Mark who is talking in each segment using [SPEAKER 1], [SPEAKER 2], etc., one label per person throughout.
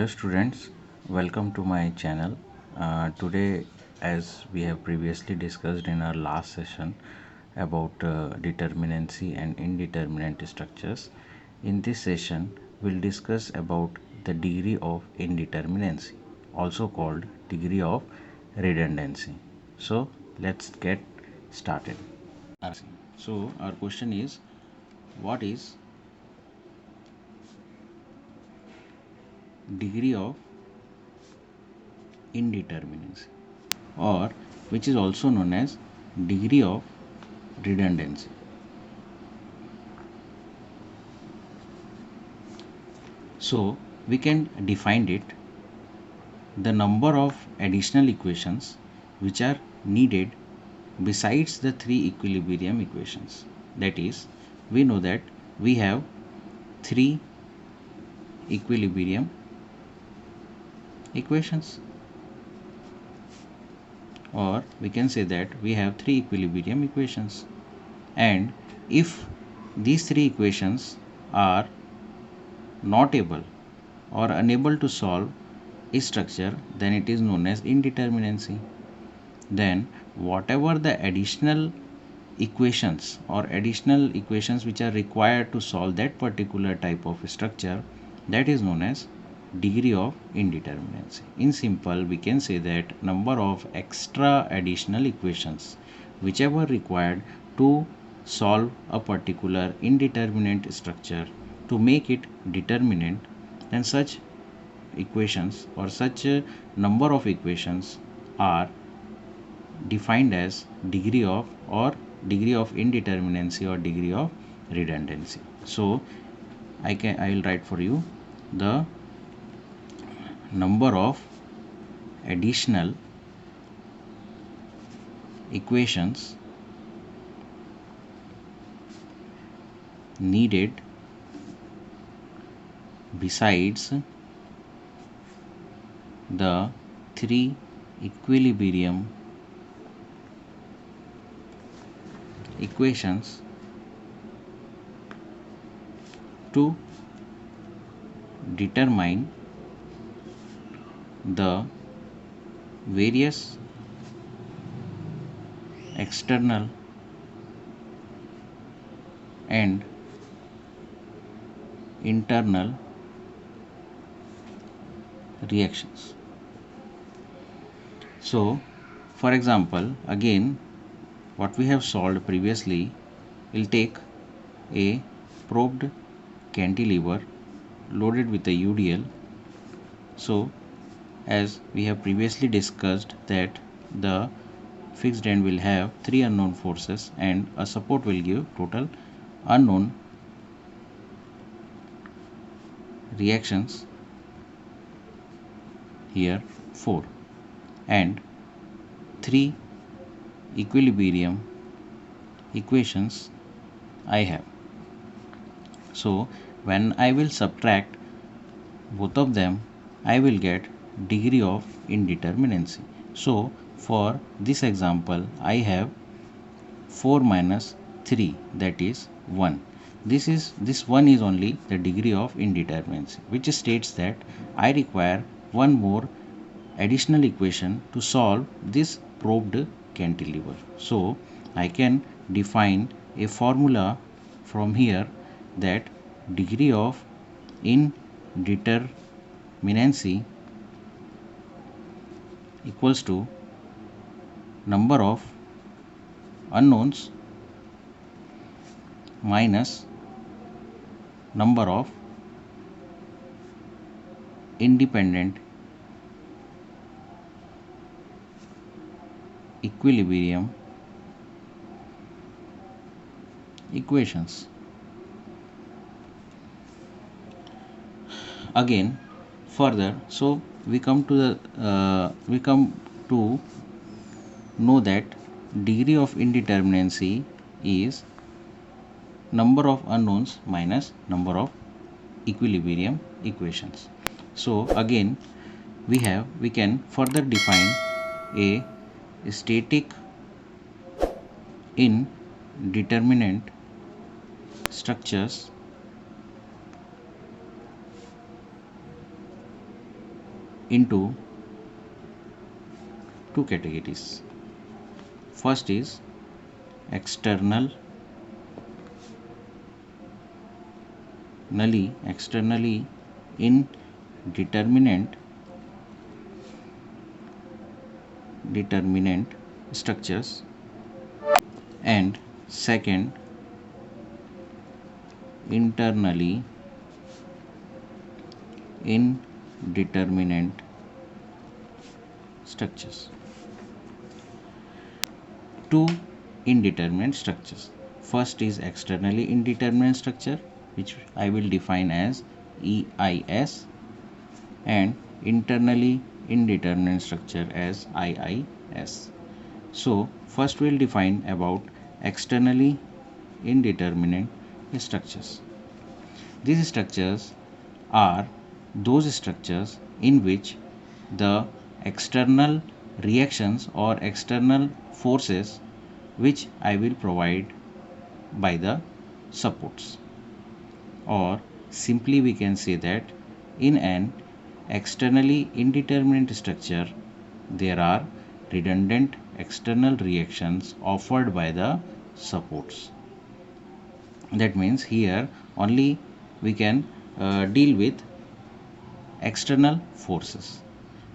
[SPEAKER 1] Hello students, welcome to my channel. Today, as we have previously discussed in our last session about determinacy and indeterminate structures, in this session we'll discuss about the degree of indeterminacy, also called degree of redundancy. So let's get started. So our question is, what is degree of indeterminacy, or which is also known as degree of redundancy? So we can define it the number of additional equations which are needed besides the three equilibrium equations. That is, we know that we have three equilibrium equations, or we can say that we have three equilibrium equations, and if these three equations are not able or unable to solve a structure, then it is known as indeterminacy. Then whatever the additional equations or additional equations which are required to solve that particular type of structure, that is known as degree of indeterminacy. In simple, we can say that number of extra additional equations whichever required to solve a particular indeterminate structure to make it determinate, then such equations or such a number of equations are defined as degree of or degree of indeterminacy or degree of redundancy. So I will write for you the number of additional equations needed besides the three equilibrium equations to determine the various external and internal reactions. So, for example, again, what we have solved previously, we'll take a probed cantilever loaded with a UDL. So, as we have previously discussed that the fixed end will have three unknown forces and a support will give total unknown reactions, here 4, and three equilibrium equations I have. So when I will subtract both of them, I will get degree of indeterminacy. So for this example, I have 4 minus 3, that is 1. This 1 is only the degree of indeterminacy, which states that I require one more additional equation to solve this probed cantilever. So I can define a formula from here that degree of indeterminacy equals to number of unknowns minus number of independent equilibrium equations. Again, further, so we come to know that degree of indeterminacy is number of unknowns minus number of equilibrium equations. So again, we can further define a static indeterminate structures into two categories. First is externally indeterminate determinant structures, and second, internally indeterminate structures. Two indeterminate structures. First is externally indeterminate structure, which I will define as EIS, and internally indeterminate structure as IIS. So first we'll define about externally indeterminate structures. These structures are those structures in which the external reactions or external forces which I will provide by the supports, or simply we can say that in an externally indeterminate structure there are redundant external reactions offered by the supports. That means here only we can deal with external forces,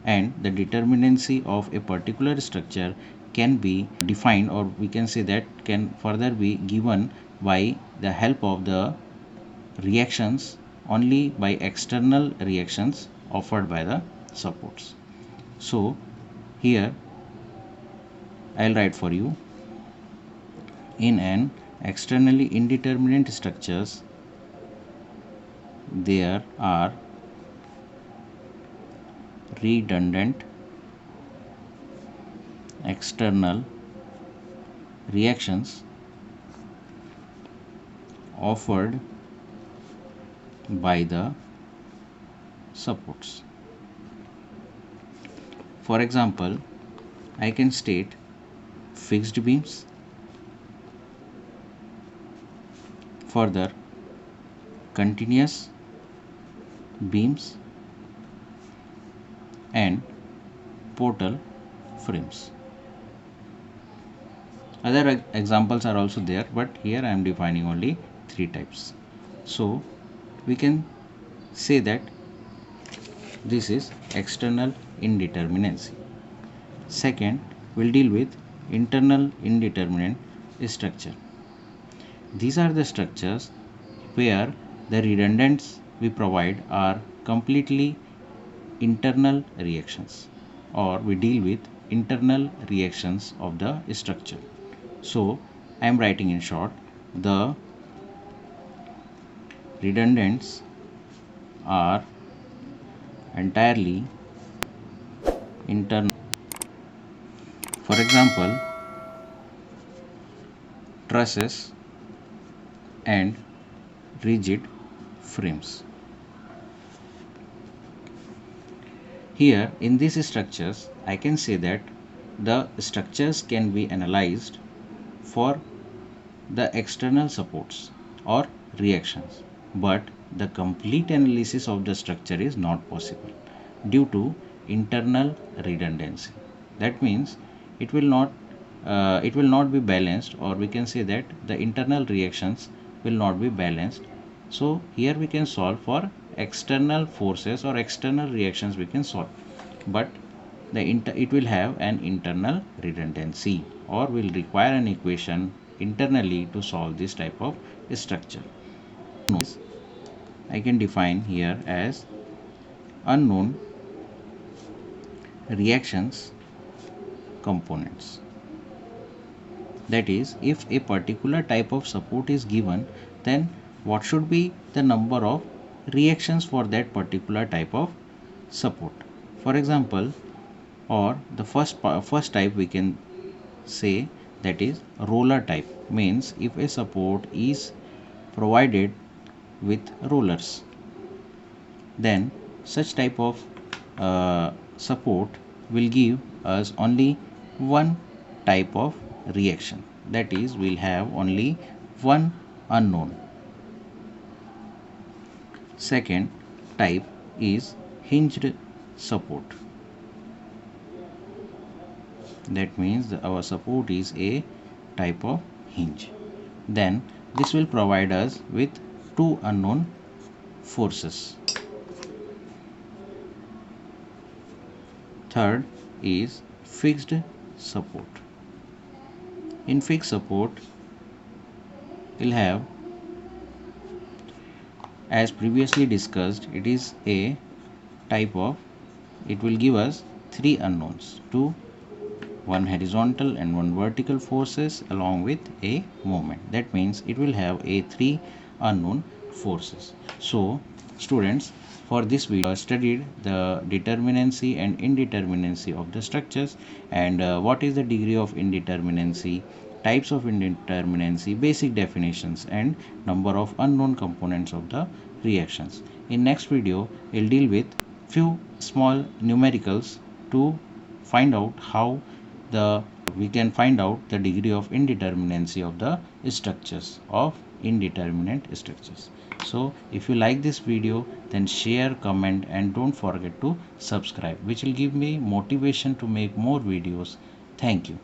[SPEAKER 1] and the determinacy of a particular structure can be defined, or we can say that can further be given by the help of the reactions only by external reactions offered by the supports. So here I'll write for you, in an externally indeterminate structures there are redundant external reactions offered by the supports. For example, I can state fixed beams, further continuous beams, and portal frames. Other examples are also there, but here I am defining only three types. So we can say that this is external indeterminacy. Second, we'll deal with internal indeterminate structure. These are the structures where the redundants we provide are completely internal reactions, or we deal with internal reactions of the structure. So I am writing in short, the redundants are entirely internal. For example, trusses and rigid frames. Here in these structures, I can say that the structures can be analyzed for the external supports or reactions, but the complete analysis of the structure is not possible due to internal redundancy. That means it will not be balanced, or we can say that the internal reactions will not be balanced. So here we can solve for external forces or external reactions we can solve, but it will have an internal redundancy, or will require an equation internally to solve this type of structure. I can define here as unknown reactions components. That is, if a particular type of support is given, then what should be the number of reactions for that particular type of support. For example, or the first type we can say, that is roller type, means if a support is provided with rollers, then such type of support will give us only one type of reaction, that is we'll have only one unknown. Second type is hinged support. That means our support is a type of hinge. Then this will provide us with two unknown forces. Third is fixed support. In fixed support, we'll have, as previously discussed, it is a type of, it will give us three unknowns, one horizontal and one vertical forces along with a moment. That means it will have a three unknown forces. So students, for this video studied the determinacy and indeterminacy of the structures, and what is the degree of indeterminacy, types of indeterminacy, basic definitions, and number of unknown components of the reactions. In next video we'll deal with few small numericals to find out how we can find out the degree of indeterminacy of the structures of indeterminate structures. So if you like this video, then share, comment, and don't forget to subscribe, which will give me motivation to make more videos. Thank you.